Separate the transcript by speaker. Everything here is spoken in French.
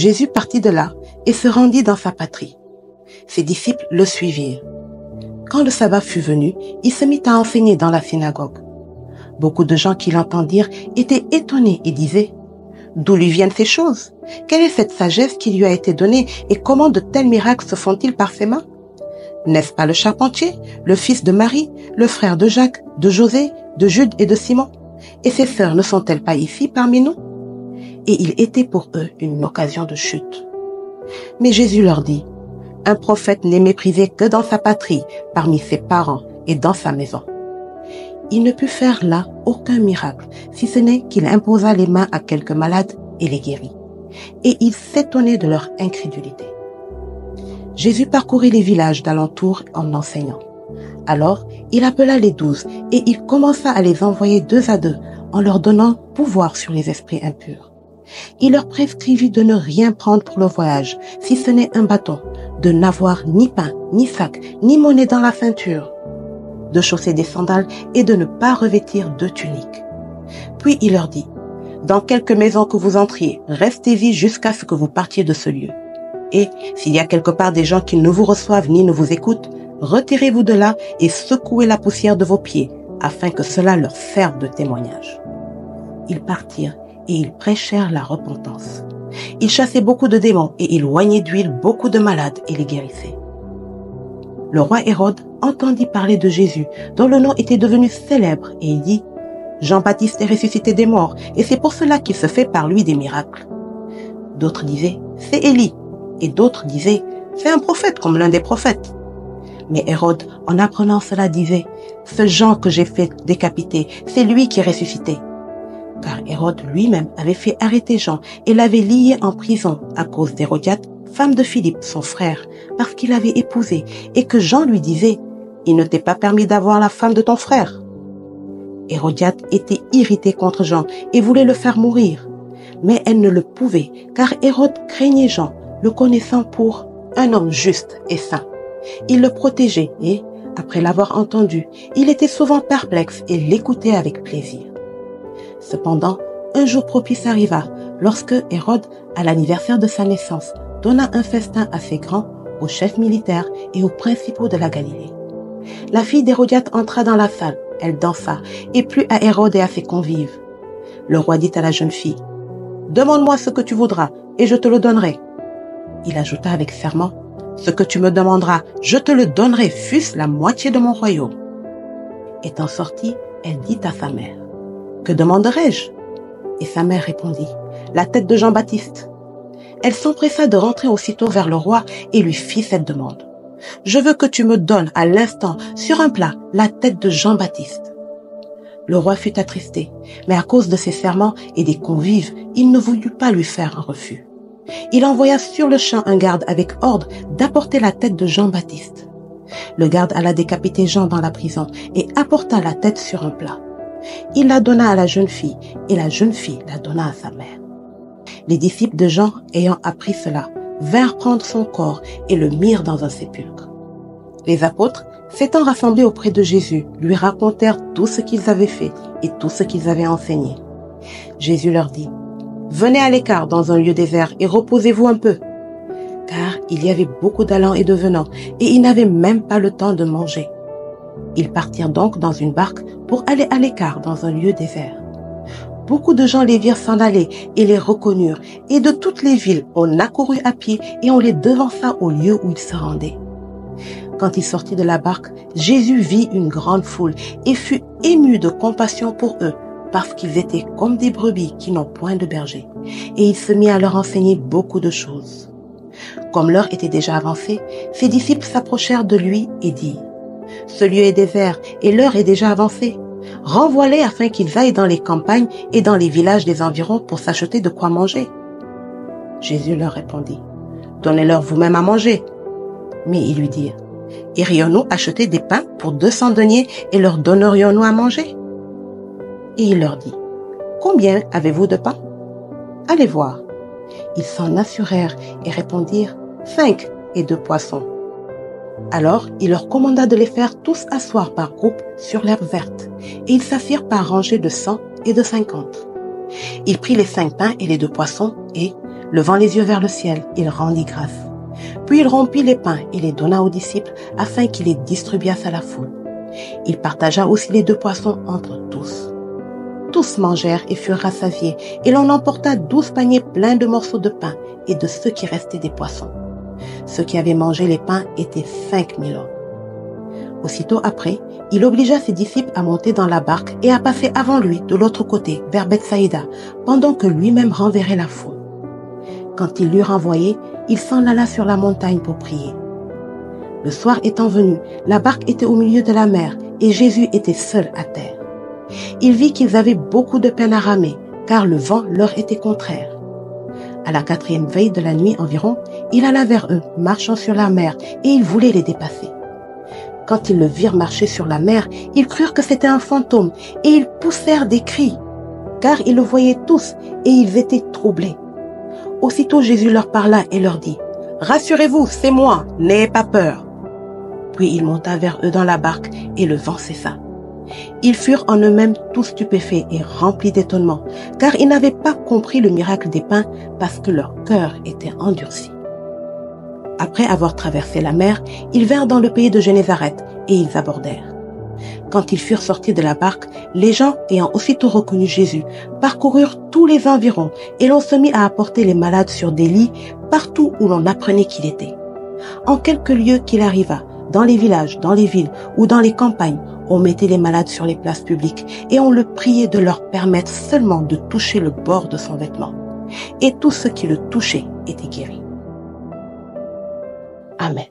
Speaker 1: Jésus partit de là et se rendit dans sa patrie. Ses disciples le suivirent. Quand le sabbat fut venu, il se mit à enseigner dans la synagogue. Beaucoup de gens qui l'entendirent étaient étonnés et disaient: d'où lui viennent ces choses? Quelle est cette sagesse qui lui a été donnée et comment de tels miracles se font-ils par ses mains? N'est-ce pas le charpentier, le fils de Marie, le frère de Jacques, de José, de Jude et de Simon? Et ses sœurs ne sont-elles pas ici parmi nous? Et il était pour eux une occasion de chute. Mais Jésus leur dit: un prophète n'est méprisé que dans sa patrie, parmi ses parents et dans sa maison. Il ne put faire là aucun miracle, si ce n'est qu'il imposa les mains à quelques malades et les guérit. Et il s'étonnait de leur incrédulité. Jésus parcourait les villages d'alentour en enseignant. Alors, il appela les 12 et il commença à les envoyer 2 à 2 en leur donnant pouvoir sur les esprits impurs. Il leur prescrivit de ne rien prendre pour le voyage, si ce n'est un bâton, de n'avoir ni pain, ni sac, ni monnaie dans la ceinture, de chausser des sandales et de ne pas revêtir de tunique. Puis il leur dit: dans quelque maison que vous entriez, restez-y jusqu'à ce que vous partiez de ce lieu. Et s'il y a quelque part des gens qui ne vous reçoivent ni ne vous écoutent, retirez-vous de là et secouez la poussière de vos pieds, afin que cela leur serve de témoignage. Ils partirent et ils prêchèrent la repentance. Ils chassaient beaucoup de démons et ils oignaient d'huile beaucoup de malades et les guérissaient. Le roi Hérode entendit parler de Jésus, dont le nom était devenu célèbre, et il dit: Jean-Baptiste est ressuscité des morts, et c'est pour cela qu'il se fait par lui des miracles. D'autres disaient: c'est Élie, et d'autres disaient: c'est un prophète comme l'un des prophètes. Mais Hérode, en apprenant cela, disait: ce Jean que j'ai fait décapiter, c'est lui qui est ressuscité. Car Hérode lui-même avait fait arrêter Jean et l'avait lié en prison à cause d'Hérodiade, femme de Philippe, son frère, parce qu'il l'avait épousée, et que Jean lui disait: il ne t'est pas permis d'avoir la femme de ton frère. Hérodiade était irritée contre Jean et voulait le faire mourir. Mais elle ne le pouvait, car Hérode craignait Jean, le connaissant pour un homme juste et saint. Il le protégeait et, après l'avoir entendu, il était souvent perplexe et l'écoutait avec plaisir. Cependant, un jour propice arriva, lorsque Hérode, à l'anniversaire de sa naissance, donna un festin assez grand aux chefs militaires et aux principaux de la Galilée. La fille d'Hérodiade entra dans la salle, elle dansa, et plut à Hérode et à ses convives. Le roi dit à la jeune fille: demande-moi ce que tu voudras, et je te le donnerai. Il ajouta avec serment: ce que tu me demanderas, je te le donnerai, fût-ce la moitié de mon royaume. Étant sortie, elle dit à sa mère: que demanderai-je? Et sa mère répondit: la tête de Jean-Baptiste. Elle s'empressa de rentrer aussitôt vers le roi et lui fit cette demande: je veux que tu me donnes à l'instant, sur un plat, la tête de Jean-Baptiste. Le roi fut attristé, mais à cause de ses serments et des convives, il ne voulut pas lui faire un refus. Il envoya sur le champ un garde avec ordre d'apporter la tête de Jean-Baptiste. Le garde alla décapiter Jean dans la prison et apporta la tête sur un plat. Il la donna à la jeune fille et la jeune fille la donna à sa mère. Les disciples de Jean, ayant appris cela, vinrent prendre son corps et le mirent dans un sépulcre. Les apôtres, s'étant rassemblés auprès de Jésus, lui racontèrent tout ce qu'ils avaient fait et tout ce qu'ils avaient enseigné. Jésus leur dit: venez à l'écart dans un lieu désert et reposez-vous un peu. Car il y avait beaucoup d'allants et de venants, et ils n'avaient même pas le temps de manger. Ils partirent donc dans une barque pour aller à l'écart dans un lieu désert. Beaucoup de gens les virent s'en aller et les reconnurent, et de toutes les villes, on accourut à pied et on les devança au lieu où ils se rendaient. Quand il sortit de la barque, Jésus vit une grande foule et fut ému de compassion pour eux, parce qu'ils étaient comme des brebis qui n'ont point de berger. Et il se mit à leur enseigner beaucoup de choses. Comme l'heure était déjà avancée, ses disciples s'approchèrent de lui et dirent: ce lieu est désert et l'heure est déjà avancée. Renvoie-les afin qu'ils aillent dans les campagnes et dans les villages des environs pour s'acheter de quoi manger. Jésus leur répondit: donnez-leur vous-même à manger. Mais ils lui dirent: irions-nous acheter des pains pour 200 deniers et leur donnerions-nous à manger? Et il leur dit: combien avez-vous de pain? Allez voir. Ils s'en assurèrent et répondirent: 5 et 2 poissons. Alors il leur commanda de les faire tous asseoir par groupes sur l'herbe verte, et ils s'assirent par rangées de 100 et de 50. Il prit les 5 pains et les 2 poissons, et, Levant les yeux vers le ciel, il rendit grâce. Puis il rompit les pains et les donna aux disciples afin qu'ils les distribuassent à la foule. Il partagea aussi les 2 poissons entre tous. Tous mangèrent et furent rassasiés, et l'on emporta 12 paniers pleins de morceaux de pain et de ceux qui restaient des poissons. Ceux qui avaient mangé les pains étaient 5000 hommes. Aussitôt après, il obligea ses disciples à monter dans la barque et à passer avant lui de l'autre côté, vers Bethsaïda, pendant que lui-même renverrait la foule. Quand il l'eut renvoyé, il s'en alla sur la montagne pour prier. Le soir étant venu, la barque était au milieu de la mer et Jésus était seul à terre. Il vit qu'ils avaient beaucoup de peine à ramer, car le vent leur était contraire. À la 4e veille de la nuit environ, il alla vers eux, marchant sur la mer, et il voulait les dépasser. Quand ils le virent marcher sur la mer, ils crurent que c'était un fantôme, et ils poussèrent des cris, car ils le voyaient tous, et ils étaient troublés. Aussitôt Jésus leur parla et leur dit, « Rassurez-vous, c'est moi, n'ayez pas peur. » Puis il monta vers eux dans la barque, et le vent cessa. Ils furent en eux-mêmes tous stupéfaits et remplis d'étonnement, car ils n'avaient pas compris le miracle des pains parce que leur cœur était endurci. Après avoir traversé la mer, ils vinrent dans le pays de Génézareth et ils abordèrent. Quand ils furent sortis de la barque, les gens, ayant aussitôt reconnu Jésus, parcoururent tous les environs et l'on se mit à apporter les malades sur des lits partout où l'on apprenait qu'il était. En quelques lieux qu'il arriva, dans les villages, dans les villes ou dans les campagnes, on mettait les malades sur les places publiques et on le priait de leur permettre seulement de toucher le bord de son vêtement. Et tous ceux qui le touchaient étaient guéris. Amen.